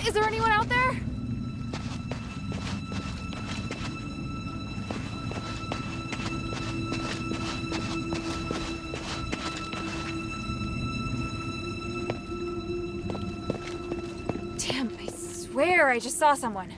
Is there anyone out there? Damn, I swear I just saw someone.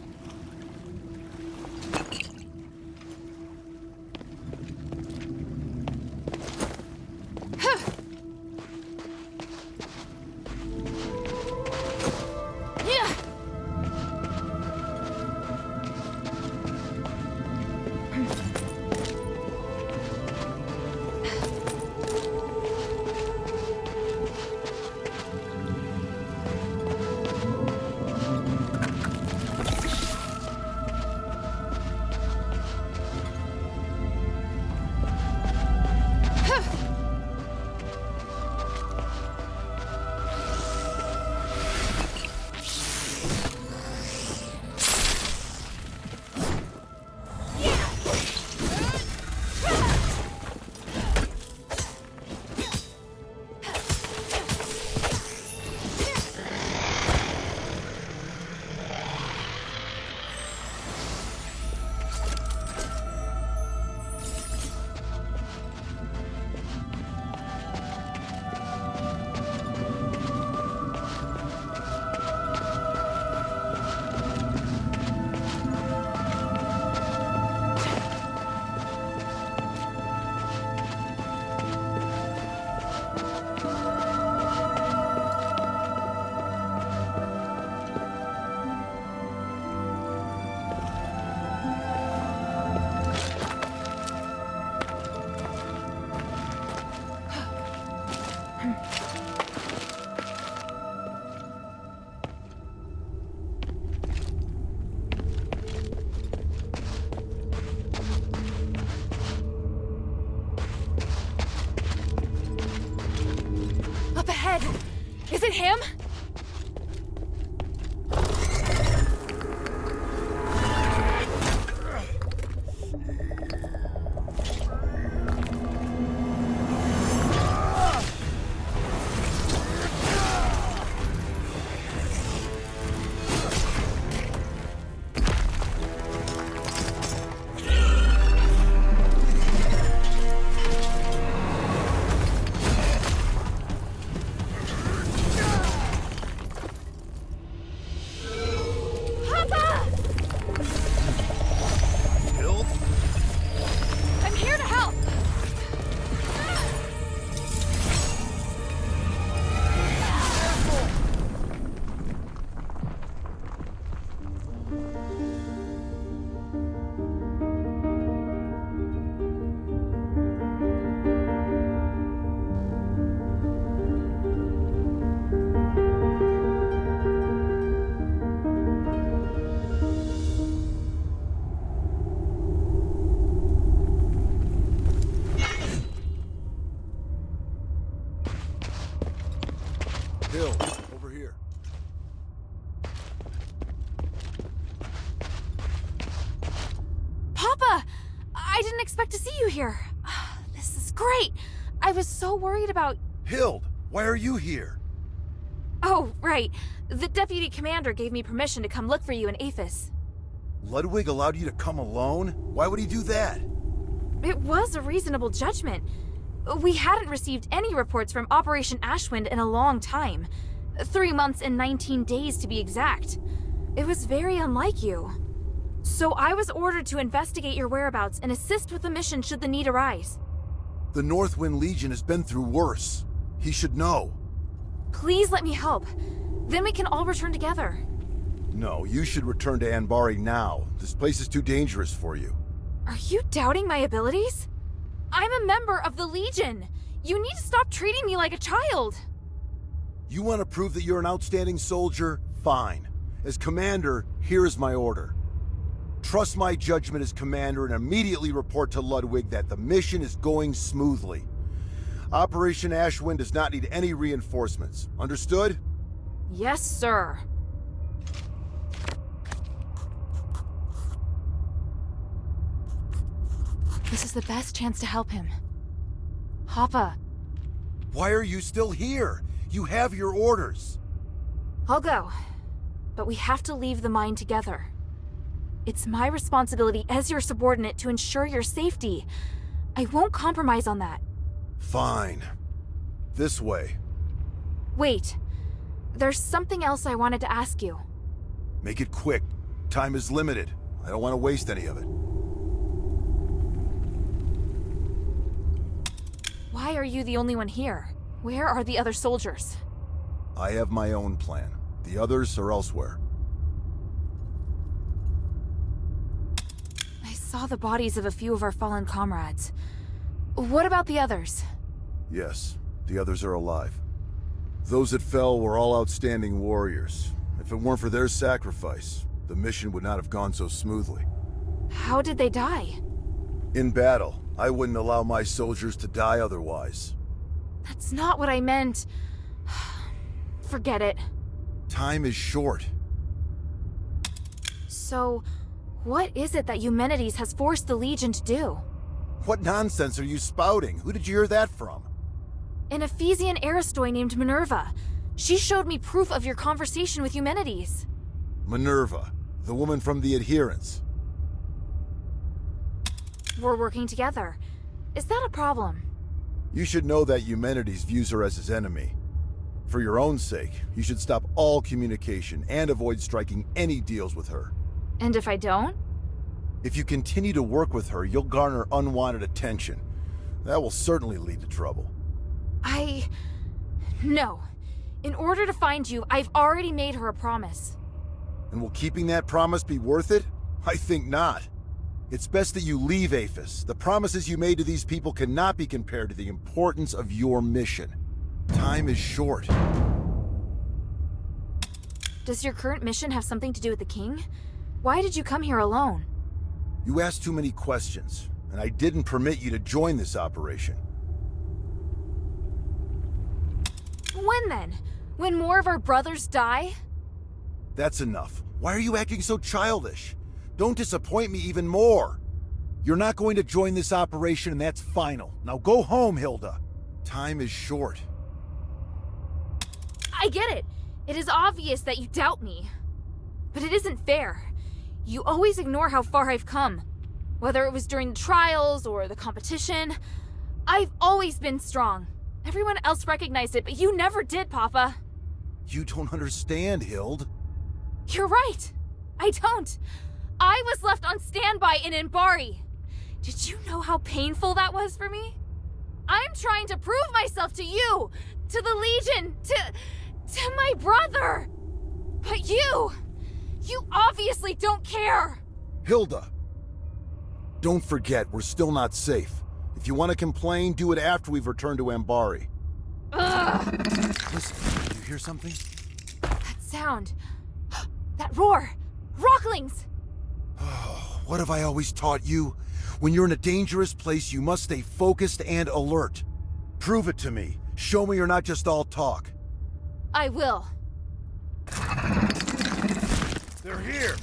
Is it him? Hill, over here. Papa! I didn't expect to see you here. This is great. I was so worried about... Hild, why are you here? Oh, right. The deputy commander gave me permission to come look for you in Aphis. Ludwig allowed you to come alone? Why would he do that? It was a reasonable judgment. We hadn't received any reports from Operation Ashwind in a long time. 3 months and 19 days to be exact. It was very unlike you. So I was ordered to investigate your whereabouts and assist with the mission should the need arise. The Northwind Legion has been through worse. He should know. Please let me help. Then we can all return together. No, you should return to Anbari now. This place is too dangerous for you. Are you doubting my abilities? I'm a member of the Legion. You need to stop treating me like a child. You want to prove that you're an outstanding soldier? Fine. As commander, here is my order. Trust my judgment as commander and immediately report to Ludwig that the mission is going smoothly. Operation Ashwind does not need any reinforcements. Understood? Yes, sir. This is the best chance to help him. Papa. Why are you still here? You have your orders. I'll go. But we have to leave the mine together. It's my responsibility as your subordinate to ensure your safety. I won't compromise on that. Fine. This way. Wait. There's something else I wanted to ask you. Make it quick. Time is limited. I don't want to waste any of it. Why are you the only one here? Where are the other soldiers? I have my own plan. The others are elsewhere. I saw the bodies of a few of our fallen comrades. What about the others? Yes, the others are alive. Those that fell were all outstanding warriors. If it weren't for their sacrifice, the mission would not have gone so smoothly. How did they die? In battle, I wouldn't allow my soldiers to die otherwise. That's not what I meant. Forget it. Time is short. So, what is it that Eumenides has forced the Legion to do? What nonsense are you spouting? Who did you hear that from? An Ephesian Aristoi named Minerva. She showed me proof of your conversation with Eumenides. Minerva, the woman from the Adherents. We're working together. Is that a problem? You should know that Eumenides views her as his enemy. For your own sake, you should stop all communication and avoid striking any deals with her. And if I don't? If you continue to work with her, you'll garner unwanted attention. That will certainly lead to trouble. No. In order to find you, I've already made her a promise. And will keeping that promise be worth it? I think not. It's best that you leave Aphis. The promises you made to these people cannot be compared to the importance of your mission. Time is short. Does your current mission have something to do with the king? Why did you come here alone? You asked too many questions, and I didn't permit you to join this operation. When then? When more of our brothers die? That's enough. Why are you acting so childish? Don't disappoint me even more. You're not going to join this operation, and that's final. Now go home, Hilda. Time is short. I get it. It is obvious that you doubt me. But it isn't fair. You always ignore how far I've come. Whether it was during the trials or the competition, I've always been strong. Everyone else recognized it, but you never did, Papa. You don't understand, Hild. You're right. I don't. I was left on standby in Anbari. Did you know how painful that was for me? I'm trying to prove myself to you, to the Legion, to my brother. But you obviously don't care. Hilda! Don't forget, we're still not safe. If you want to complain, do it after we've returned to Anbari. Ugh. Listen, do you hear something? That sound. That roar. Rocklings! Oh, what have I always taught you? When you're in a dangerous place, you must stay focused and alert. Prove it to me. Show me you're not just all talk. I will. They're here!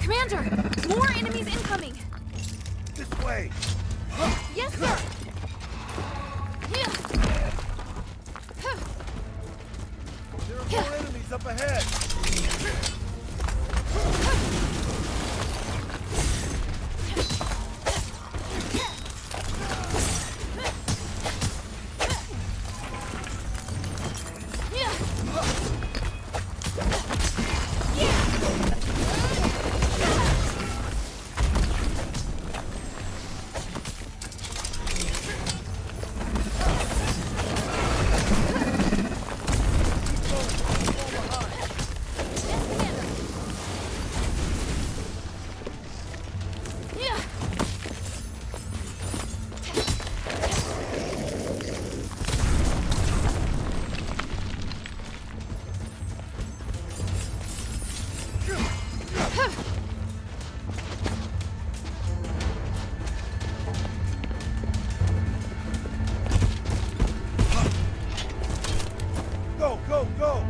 Commander! More enemies incoming! This way! Yes, sir! There are more enemies up ahead! Go, go, go!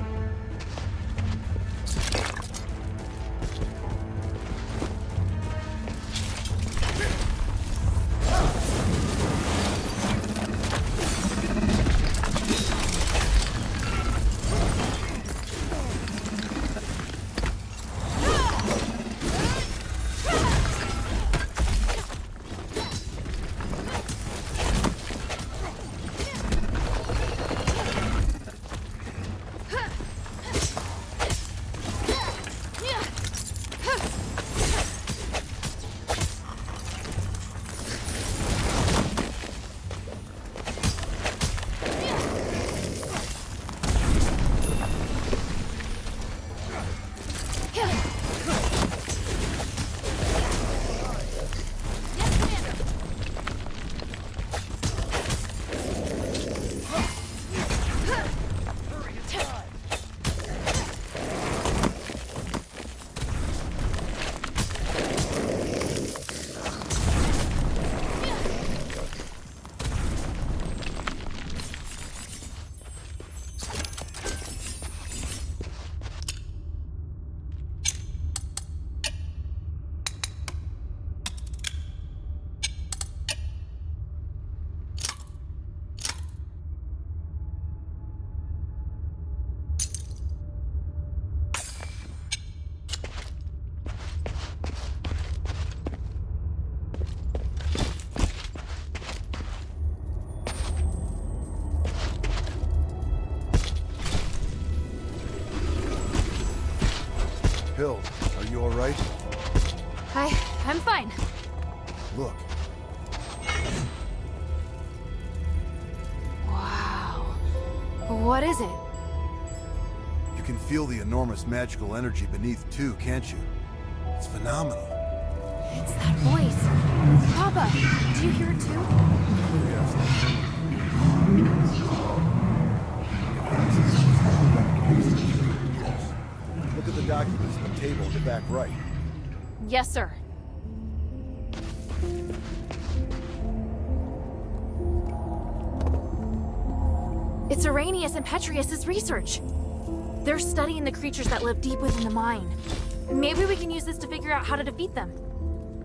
Hill, are you alright? I'm fine. Look. Wow. What is it? You can feel the enormous magical energy beneath too, can't you? It's phenomenal. It's that voice. Papa, do you hear it too? Look at the documents on the table in the back right. Yes, sir. It's Arrhenius and Petrius's research. They're studying the creatures that live deep within the mine. Maybe we can use this to figure out how to defeat them.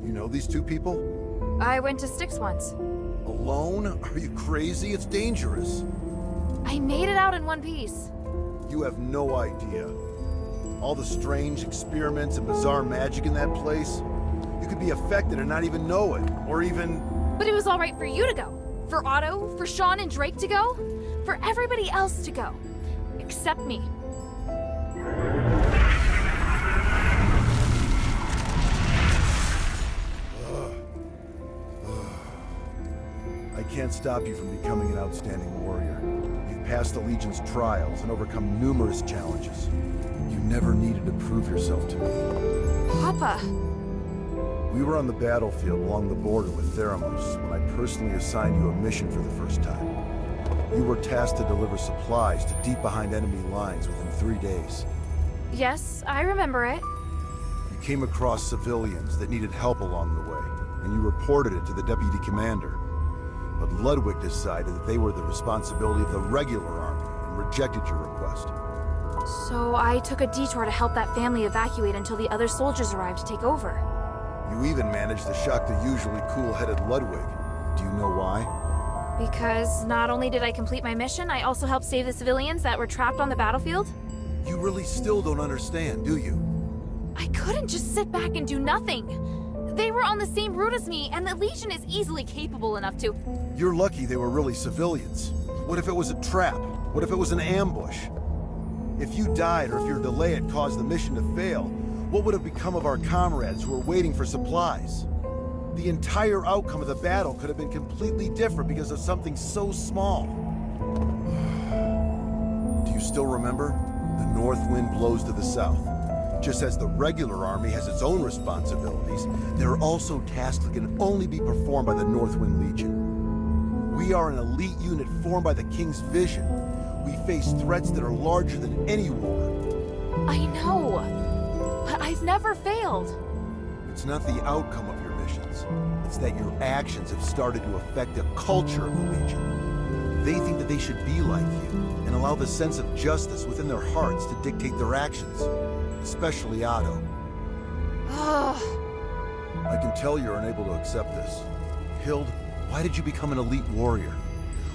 You know these two people? I went to Styx once. Alone? Are you crazy? It's dangerous. I made it out in one piece. You have no idea. All the strange experiments and bizarre magic in that place. You could be affected and not even know it, or even... But it was all right for you to go. For Otto, for Sean and Drake to go. For everybody else to go. Except me. I can't stop you from becoming an outstanding warrior. passed the Legion's trials and overcome numerous challenges. You never needed to prove yourself to me. Papa! We were on the battlefield along the border with Theramos when I personally assigned you a mission for the first time. You were tasked to deliver supplies to deep behind enemy lines within 3 days. Yes, I remember it. You came across civilians that needed help along the way, and you reported it to the deputy commander. But Ludwig decided that they were the responsibility of the regular army and rejected your request. So I took a detour to help that family evacuate until the other soldiers arrived to take over. You even managed to shock the usually cool-headed Ludwig. Do you know why? Because not only did I complete my mission, I also helped save the civilians that were trapped on the battlefield. You really still don't understand, do you? I couldn't just sit back and do nothing. They were on the same route as me, and the Legion is easily capable enough to... You're lucky they were really civilians. What if it was a trap? What if it was an ambush? If you died or if your delay had caused the mission to fail, what would have become of our comrades who were waiting for supplies? The entire outcome of the battle could have been completely different because of something so small. Do you still remember? The north wind blows to the south. Just as the regular army has its own responsibilities, there are also tasks that can only be performed by the Northwind Legion. We are an elite unit formed by the King's vision. We face threats that are larger than any war. I know, but I've never failed. It's not the outcome of your missions. It's that your actions have started to affect the culture of the Legion. They think that they should be like you and allow the sense of justice within their hearts to dictate their actions. Especially Otto. I can tell you're unable to accept this. Hild, why did you become an elite warrior?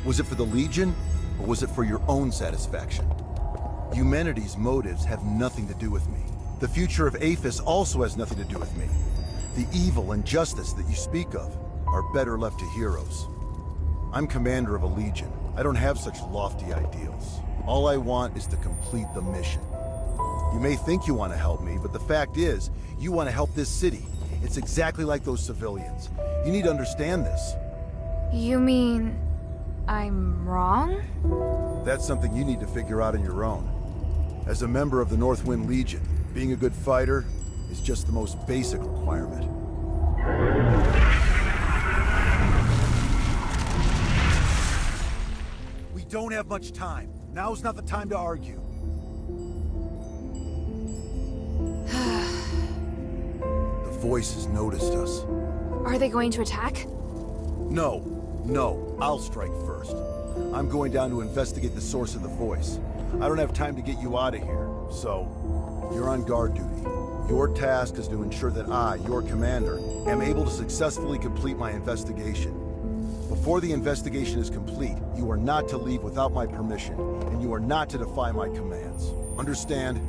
Was it for the Legion, or was it for your own satisfaction? Humanity's motives have nothing to do with me. The future of Aphis also has nothing to do with me. The evil and justice that you speak of are better left to heroes. I'm commander of a Legion. I don't have such lofty ideals. All I want is to complete the mission. You may think you want to help me, but the fact is, you want to help this city. It's exactly like those civilians. You need to understand this. You mean... I'm wrong? That's something you need to figure out on your own. As a member of the Northwind Legion, being a good fighter is just the most basic requirement. We don't have much time. Now's not the time to argue. The voices noticed us. Are they going to attack? No, I'll strike first. I'm going down to investigate the source of the voice. I don't have time to get you out of here, so you're on guard duty. Your task is to ensure that I, your commander, am able to successfully complete my investigation. Before the investigation is complete, you are not to leave without my permission, and you are not to defy my commands. Understand?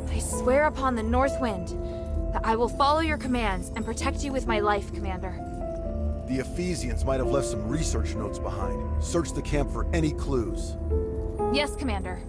I swear upon the North Wind that I will follow your commands and protect you with my life, Commander. The Ephesians might have left some research notes behind. Search the camp for any clues. Yes, Commander.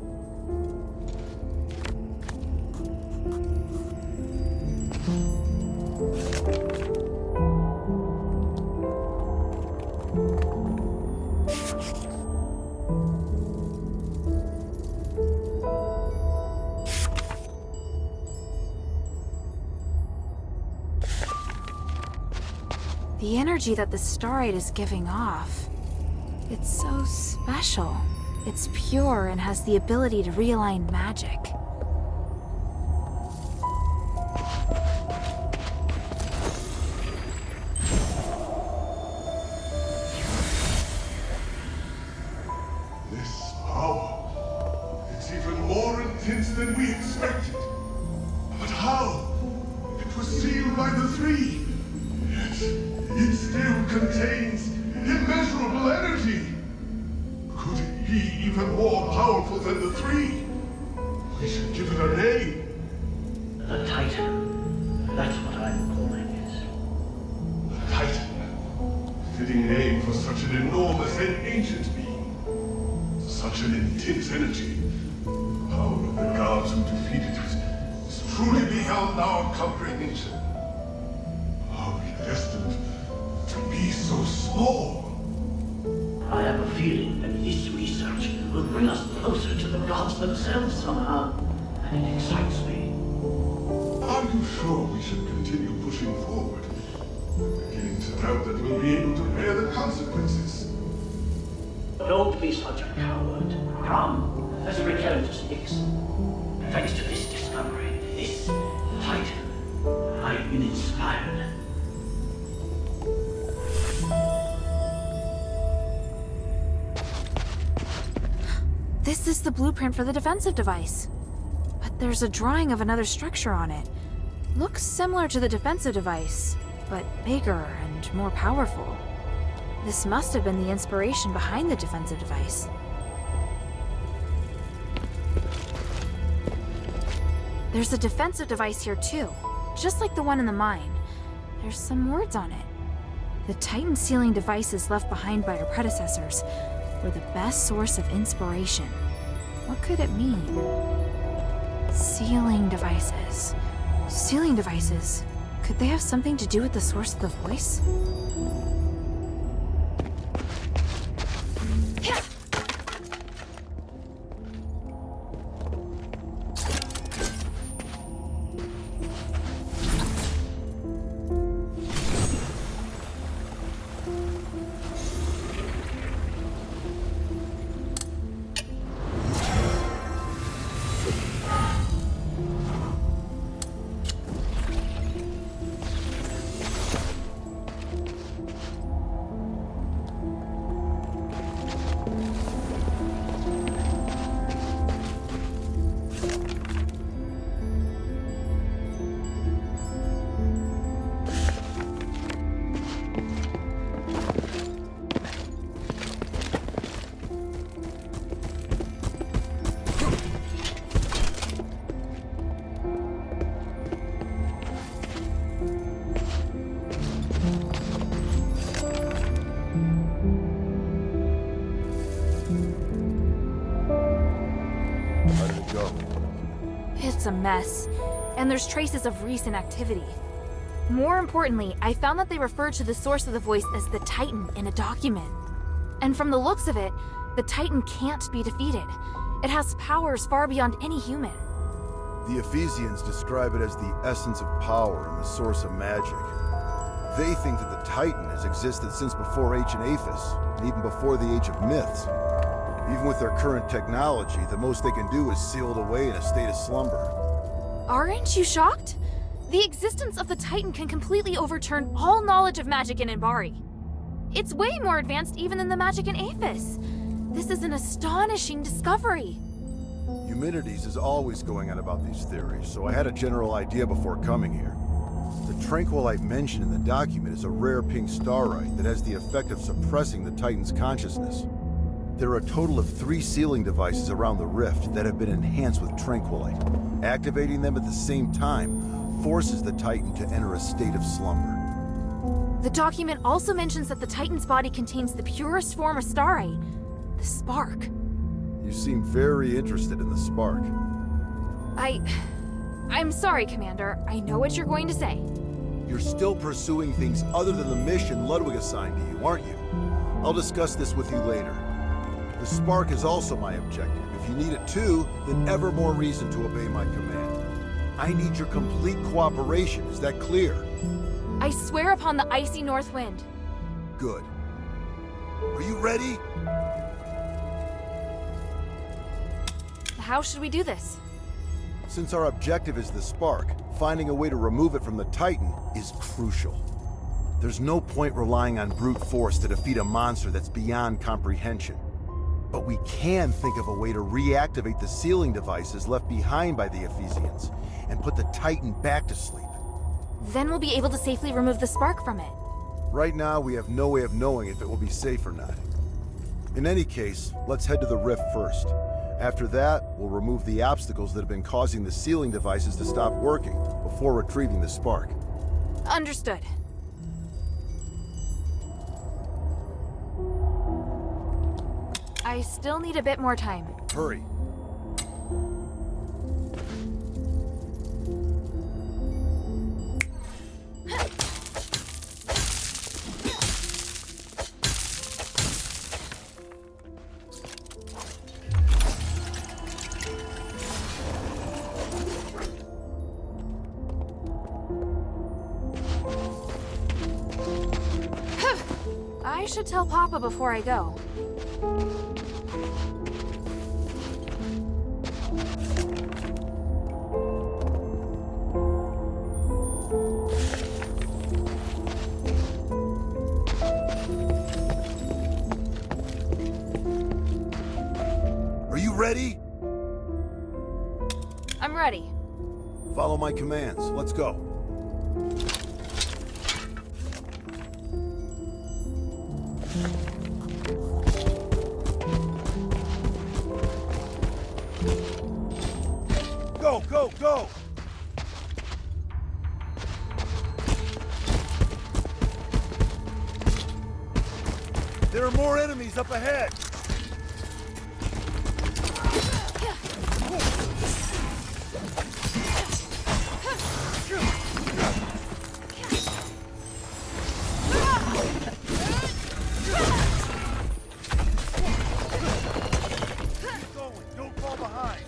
The energy that the starite is giving off, it's so special. It's pure and has the ability to realign magic. This power, it's even more intense than we expected. But how? It was sealed by the three. Yet, it still contains immeasurable energy. Could it be even more powerful than the three? We should give it a name. The Titan. That's what I'm calling it. The Titan. Fitting name for such an enormous and ancient being. Such an intense energy. The power of the gods who defeated it is truly beyond our comprehension. Are we destined to be so small? I have a feeling that this research action will bring us closer to the gods themselves somehow, and it excites me. Are you sure we should continue pushing forward? I'm beginning to doubt that we'll be able to bear the consequences. Don't be such a coward. Come, let's return to Styx. Thanks to this discovery, this Titan, I've been inspired. This is the blueprint for the defensive device. But there's a drawing of another structure on it. Looks similar to the defensive device, but bigger and more powerful. This must have been the inspiration behind the defensive device. There's a defensive device here too, just like the one in the mine. There's some words on it. The Titan sealing devices left behind by our predecessors were the best source of inspiration. What could it mean? Sealing devices. Sealing devices. Could they have something to do with the source of the voice? It's a mess, and there's traces of recent activity. More importantly, I found that they refer to the source of the voice as the Titan in a document. And from the looks of it, the Titan can't be defeated. It has powers far beyond any human. The Ephesians describe it as the essence of power and the source of magic. They think that the Titan has existed since before ancient Aphis, and even before the age of myths. Even with their current technology, the most they can do is seal it away in a state of slumber. Aren't you shocked? The existence of the Titan can completely overturn all knowledge of magic in Inbari. It's way more advanced even than the magic in Aphis. This is an astonishing discovery. Eumenides is always going on about these theories, so I had a general idea before coming here. The tranquilite mentioned in the document is a rare pink starite that has the effect of suppressing the Titan's consciousness. There are a total of 3 sealing devices around the rift that have been enhanced with tranquilite. Activating them at the same time forces the Titan to enter a state of slumber. The document also mentions that the Titan's body contains the purest form of starite, the spark. You seem very interested in the spark. I'm sorry, Commander. I know what you're going to say. You're still pursuing things other than the mission Ludwig assigned to you, aren't you? I'll discuss this with you later. The spark is also my objective. If you need it too, then ever more reason to obey my command. I need your complete cooperation, is that clear? I swear upon the icy north wind. Good. Are you ready? How should we do this? Since our objective is the spark, finding a way to remove it from the Titan is crucial. There's no point relying on brute force to defeat a monster that's beyond comprehension. But we can think of a way to reactivate the sealing devices left behind by the Ephesians and put the Titan back to sleep. Then we'll be able to safely remove the spark from it. Right now, we have no way of knowing if it will be safe or not. In any case, let's head to the rift first. After that, we'll remove the obstacles that have been causing the sealing devices to stop working before retrieving the spark. Understood. I still need a bit more time. Hurry. I should tell Papa before I go. Are you ready? I'm ready. Follow my commands. Let's go. Go, go, go! There are more enemies up ahead! Keep going, don't fall behind!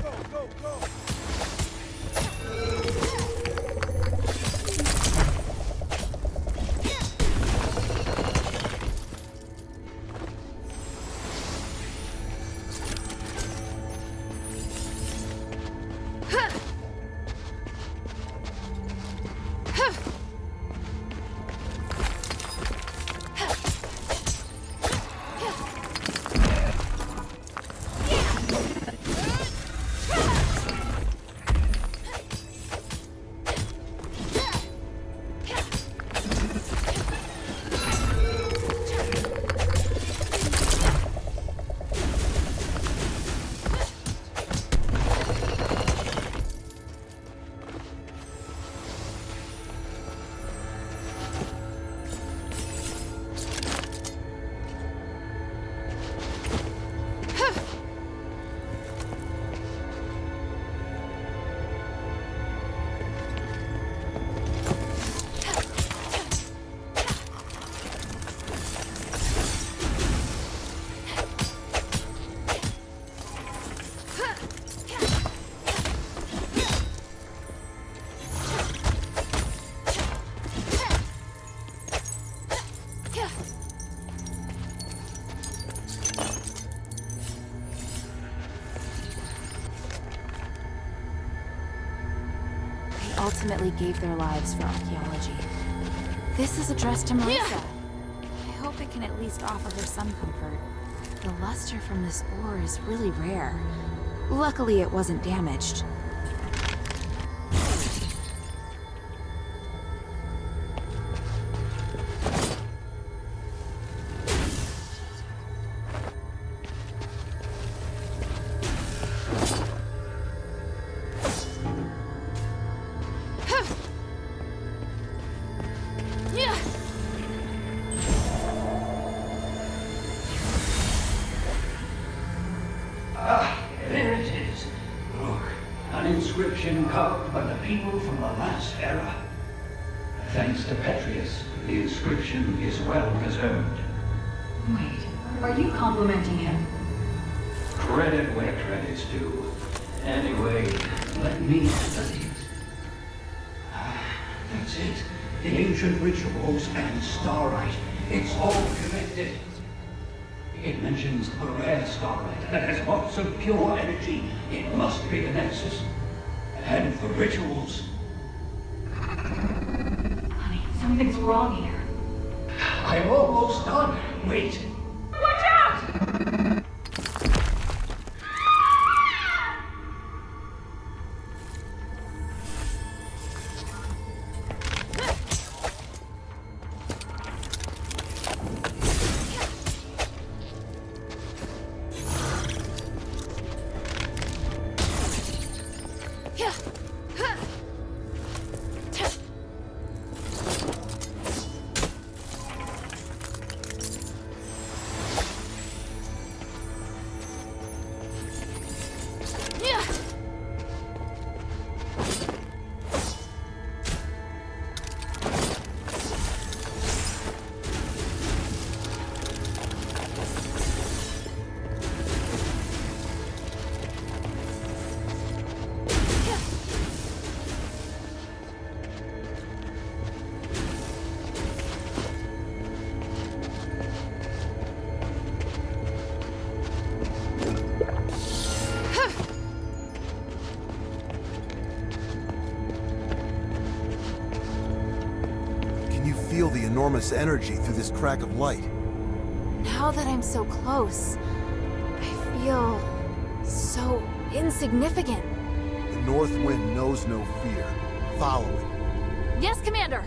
Go, go, go! Ultimately gave their lives for archaeology. This is addressed to Marissa. I hope it can at least offer her some comfort. The luster from this ore is really rare. Luckily, it wasn't damaged. There it is. Look, an inscription carved by the people from the last era. Thanks to Petrius, the inscription is well preserved. Wait, are you complimenting him? Credit where credit's due. Anyway, let me study it. That's it. The ancient rituals and starlight. It's all connected. It mentions a rare starlight that has lots of pure energy. It must be the Nexus. And the rituals. Honey, something's wrong here. I'm almost done. Wait. Watch out! Can you feel the enormous energy through this crack of light? Now that I'm so close, I feel so insignificant. The North Wind knows no fear. Follow it. Yes, Commander!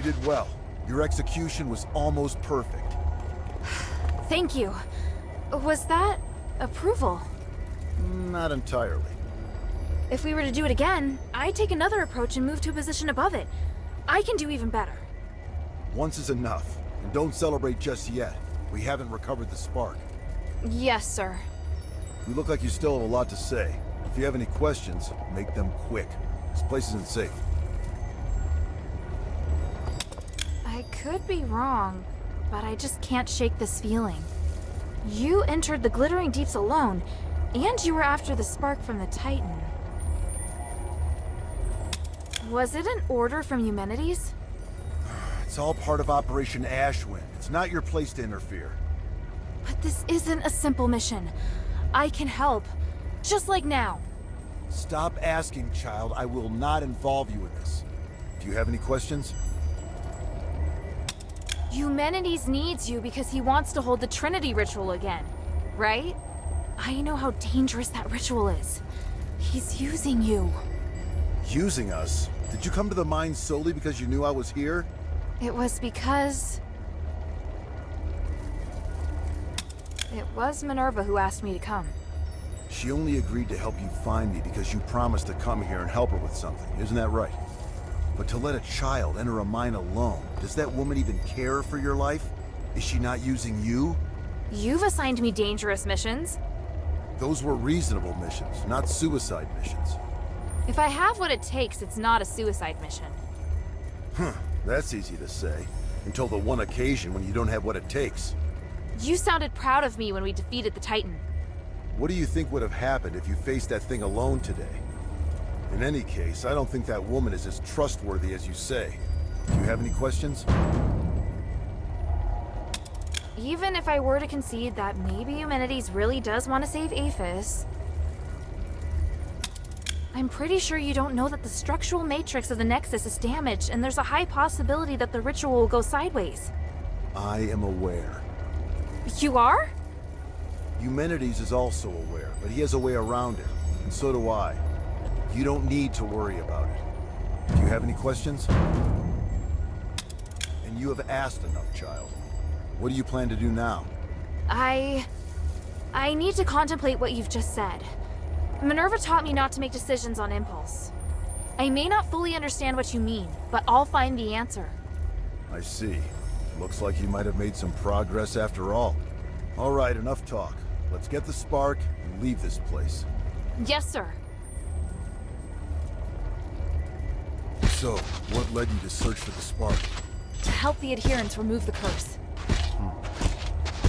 You did well. Your execution was almost perfect. Thank you. Was that approval? Not entirely. If we were to do it again, I'd take another approach and move to a position above it. I can do even better. Once is enough. And don't celebrate just yet. We haven't recovered the spark. Yes, sir. You look like you still have a lot to say. If you have any questions, make them quick. This place isn't safe. I could be wrong, but I just can't shake this feeling. You entered the Glittering Deeps alone, and you were after the spark from the Titan. Was it an order from Eumenides? It's all part of Operation Ashwind. It's not your place to interfere. But this isn't a simple mission. I can help. Just like now. Stop asking, child. I will not involve you in this. Do you have any questions? Eumenides needs you because he wants to hold the Trinity ritual again, right? I know how dangerous that ritual is. He's using you. Using us? Did you come to the mine solely because you knew I was here? It was because... It was Minerva who asked me to come. She only agreed to help you find me because you promised to come here and help her with something, isn't that right? But to let a child enter a mine alone, does that woman even care for your life? Is she not using you? You've assigned me dangerous missions. Those were reasonable missions, not suicide missions. If I have what it takes, it's not a suicide mission. Huh, that's easy to say. Until the one occasion when you don't have what it takes. You sounded proud of me when we defeated the Titan. What do you think would have happened if you faced that thing alone today? In any case, I don't think that woman is as trustworthy as you say. Do you have any questions? Even if I were to concede that maybe Eumenides really does want to save Aphis, I'm pretty sure you don't know that the structural matrix of the Nexus is damaged, and there's a high possibility that the ritual will go sideways. I am aware. You are? Eumenides is also aware, but he has a way around it, and so do I. You don't need to worry about it. Do you have any questions? And you have asked enough, child. What do you plan to do now? I need to contemplate what you've just said. Minerva taught me not to make decisions on impulse. I may not fully understand what you mean, but I'll find the answer. I see. Looks like you might have made some progress after all. All right, enough talk. Let's get the spark and leave this place. Yes, sir. So, what led you to search for the spark? To help the adherents remove the curse.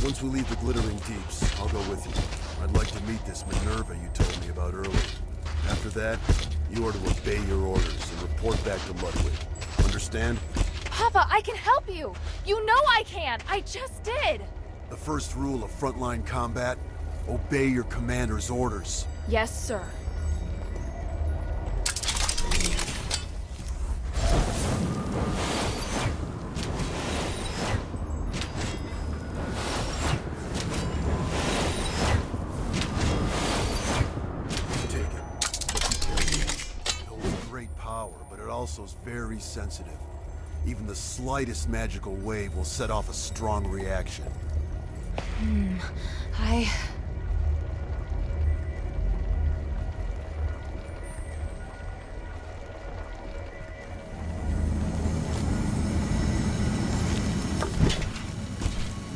Once we leave the Glittering Deeps, I'll go with you. I'd like to meet this Minerva you told me about earlier. After that, you are to obey your orders and report back to Ludwig. Understand? Papa, I can help you! You know I can! I just did! The first rule of frontline combat? Obey your commander's orders. Yes, sir. Also is very sensitive. Even the slightest magical wave will set off a strong reaction.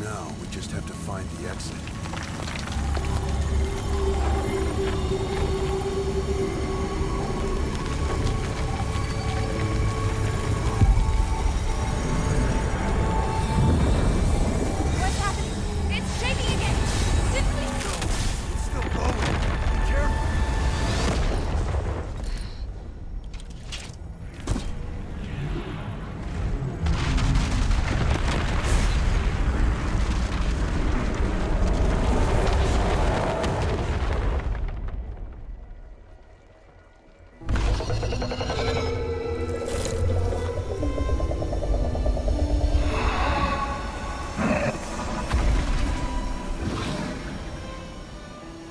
Now, we just have to find the exit.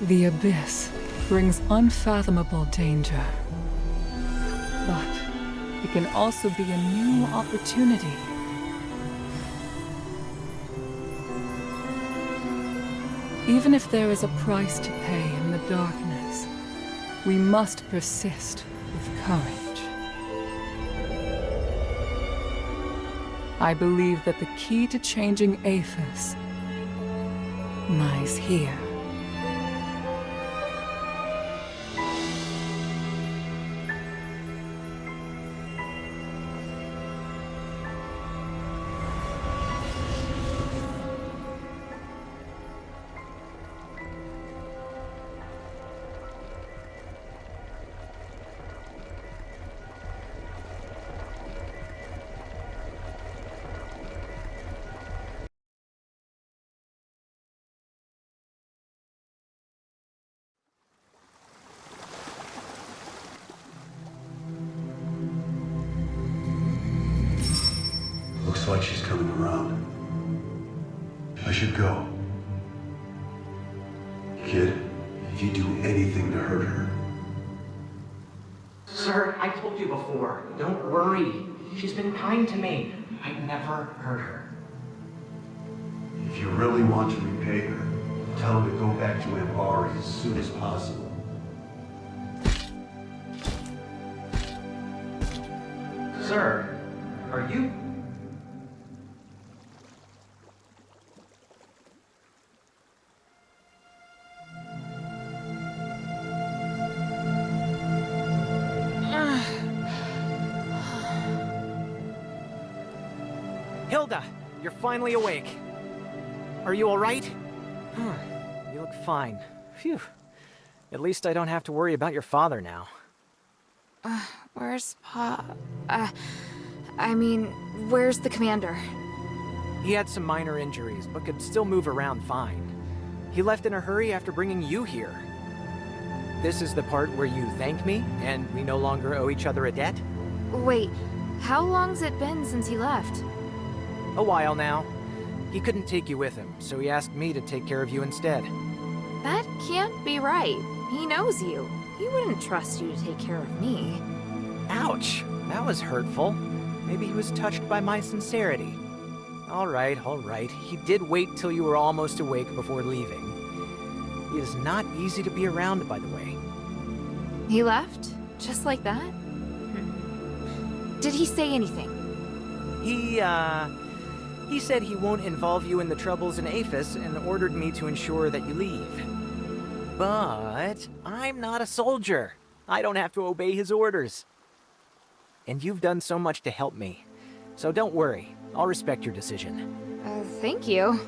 The abyss brings unfathomable danger. But it can also be a new opportunity. Even if there is a price to pay in the darkness, we must persist with courage. I believe that the key to changing Aethys lies here. Looks like she's coming around. I should go. Kid, if you do anything to hurt her... Sir, I told you before. Don't worry. She's been kind to me. I never hurt her. If you really want to repay her, tell her to go back to Ambari as soon as possible. Sir, are you... Hilda, you're finally awake. Are you all right? You look fine. Phew. At least I don't have to worry about your father now. Where's Pa? Where's the commander? He had some minor injuries, but could still move around fine. He left in a hurry after bringing you here. This is the part where you thank me, and we no longer owe each other a debt? Wait, how long's it been since he left? A while now. He couldn't take you with him, so he asked me to take care of you instead. That can't be right. He knows you. He wouldn't trust you to take care of me. Ouch! That was hurtful. Maybe he was touched by my sincerity. All right. He did wait till you were almost awake before leaving. He is not easy to be around, by the way. He left? Just like that? Did he say anything? He said he won't involve you in the troubles in Aethys and ordered me to ensure that you leave. But I'm not a soldier. I don't have to obey his orders. And you've done so much to help me. So don't worry. I'll respect your decision. Thank you.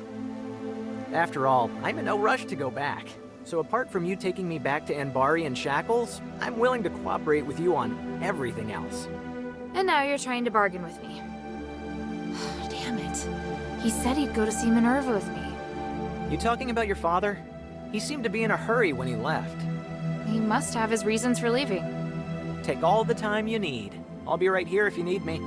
After all, I'm in no rush to go back. So apart from you taking me back to Ambari in shackles, I'm willing to cooperate with you on everything else. And now you're trying to bargain with me. Damn it. He said he'd go to see Minerva with me. You talking about your father? He seemed to be in a hurry when he left. He must have his reasons for leaving. Take all the time you need. I'll be right here if you need me.